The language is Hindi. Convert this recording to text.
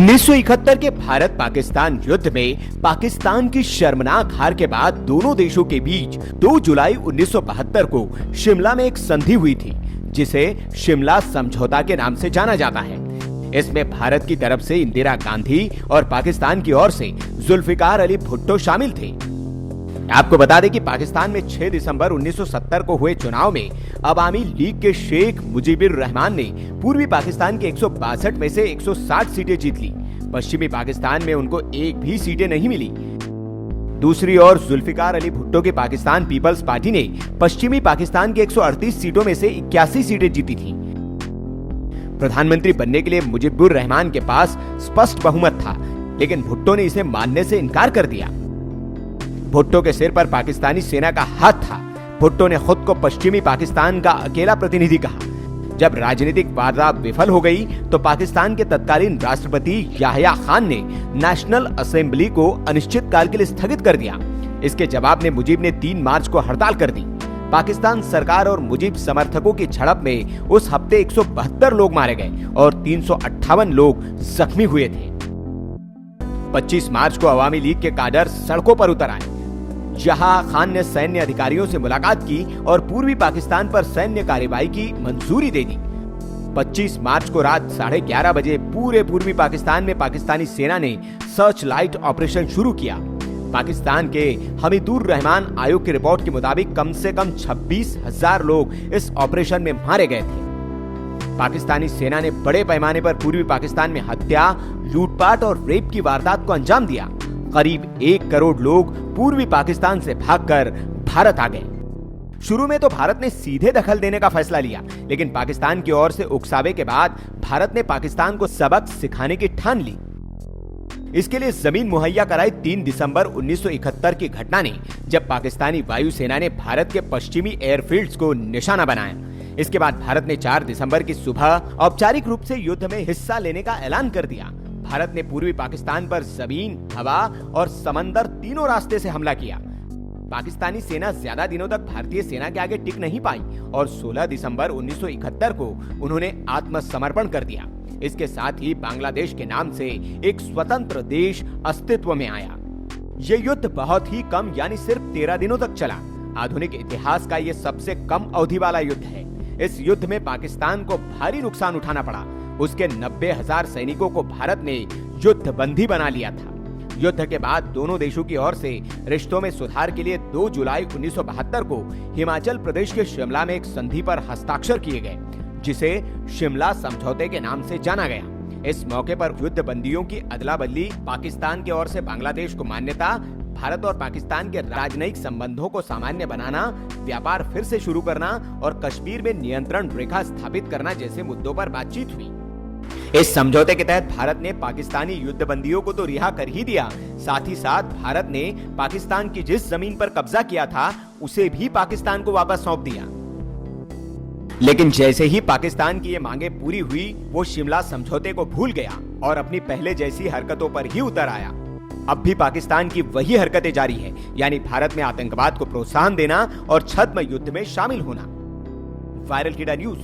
1971 के भारत पाकिस्तान युद्ध में पाकिस्तान की शर्मनाक हार के बाद दोनों देशों के बीच 2 जुलाई 1972 को शिमला में एक संधि हुई थी, जिसे शिमला समझौता के नाम से जाना जाता है। इसमें भारत की तरफ से इंदिरा गांधी और पाकिस्तान की ओर से जुल्फिकार अली भुट्टो शामिल थे। आपको बता दें कि पाकिस्तान में 6 दिसंबर 1970 को हुए चुनाव में अवामी लीग के शेख मुजीबुर रहमान ने पूर्वी पाकिस्तान के 162 में से 160 सीटें जीत ली। पश्चिमी पाकिस्तान में उनको एक भी सीटें नहीं मिली। दूसरी ओर जुल्फिकार अली भुट्टो की पाकिस्तान पीपल्स पार्टी ने पश्चिमी पाकिस्तान के 138 सीटों में से 81 सीटें जीती थी। प्रधानमंत्री बनने के लिए मुजीबुर रहमान के पास स्पष्ट बहुमत था, लेकिन भुट्टो ने इसे मानने से इनकार कर दिया। भुट्टो के सिर पर पाकिस्तानी सेना का हाथ था। भुट्टो ने खुद को पश्चिमी पाकिस्तान का अकेला प्रतिनिधि कहा। जब राजनीतिक वार्ता विफल हो गई तो पाकिस्तान के तत्कालीन राष्ट्रपति याह्या खान ने नेशनल असेंबली को अनिश्चितकाल के लिए स्थगित कर दिया। इसके जवाब में मुजीब ने 3 मार्च को हड़ताल कर दी। पाकिस्तान सरकार और मुजीब समर्थकों की झड़प में उस हफ्ते 172 लोग मारे गए और 358 लोग जख्मी हुए थे। 25 मार्च को अवामी लीग के काडर सड़कों पर उतर आए। जहां खान ने सैन्य अधिकारियों से मुलाकात की और पूर्वी पाकिस्तान पर सैन्य कार्रवाई की मंजूरी दे दी। 25 मार्च को रात 11:30 बजे पूरे पूर्वी पाकिस्तान में पाकिस्तानी सेना ने सर्च लाइट ऑपरेशन शुरू किया। पाकिस्तान के हमीदुर रहमान आयोग की रिपोर्ट के मुताबिक कम से कम 26,000 लोग इस ऑपरेशन में मारे गए थे। पाकिस्तानी सेना ने बड़े पैमाने पर पूर्वी पाकिस्तान में हत्या, लूटपाट और रेप की वारदात को अंजाम दिया। करीब 1 करोड़ लोग पूर्वी पाकिस्तान से भागकर भारत आ गए। शुरू में तो भारत ने सीधे दखल देने का फैसला लिया, लेकिन पाकिस्तान की ओर से उकसावे के बाद भारत ने पाकिस्तान को सबक सिखाने की ठान ली। इसके लिए जमीन मुहैया कराई 3 दिसंबर 1971 की घटना ने, जब पाकिस्तानी वायुसेना ने भारत के पश्चिमी एयरफील्ड्स को निशाना बनाया। इसके बाद भारत ने 4 दिसंबर की सुबह औपचारिक रूप से युद्ध में हिस्सा लेने का ऐलान कर दिया। भारत ने पूर्वी पाकिस्तान पर जमीन, हवा और समंदर तीनों रास्ते से हमला किया। पाकिस्तानी सेना ज्यादा दिनों तक भारतीय सेना के आगे टिक नहीं पाई और 16 दिसंबर 1971 को उन्होंने आत्मसमर्पण कर दिया। इसके साथ ही बांग्लादेश के नाम से एक स्वतंत्र देश अस्तित्व में आया। ये युद्ध बहुत ही कम यानी सिर्फ 13 दिनों तक चला। आधुनिक इतिहास का ये सबसे कम अवधि वाला युद्ध है। इस युद्ध में पाकिस्तान को भारी नुकसान उठाना पड़ा। उसके 90,000 सैनिकों को भारत ने युद्ध बंदी बना लिया था। युद्ध के बाद दोनों देशों की ओर से रिश्तों में सुधार के लिए 2 जुलाई 1972 को हिमाचल प्रदेश के शिमला में एक संधि पर हस्ताक्षर किए गए, जिसे शिमला समझौते के नाम से जाना गया। इस मौके पर युद्ध बंदियों की अदला बदली, पाकिस्तान की ओर से बांग्लादेश को मान्यता, भारत और पाकिस्तान के राजनयिक संबंधों को सामान्य बनाना, व्यापार फिर से शुरू करना और कश्मीर में नियंत्रण रेखा स्थापित करना जैसे मुद्दों पर बातचीत हुई। इस समझौते के तहत भारत ने पाकिस्तानी युद्धबंदियों को तो रिहा कर ही दिया, साथ ही साथ भारत ने पाकिस्तान की जिस जमीन पर कब्जा किया था उसे भी पाकिस्तान को वापस सौंप दिया। लेकिन जैसे ही पाकिस्तान की ये मांगे पूरी हुई, वो शिमला समझौते को भूल गया और अपनी पहले जैसी हरकतों पर ही उतर आया। अब भी पाकिस्तान की वही हरकतें जारी है, यानी भारत में आतंकवाद को प्रोत्साहन देना और छद्म युद्ध में शामिल होना। वायरल किडा न्यूज।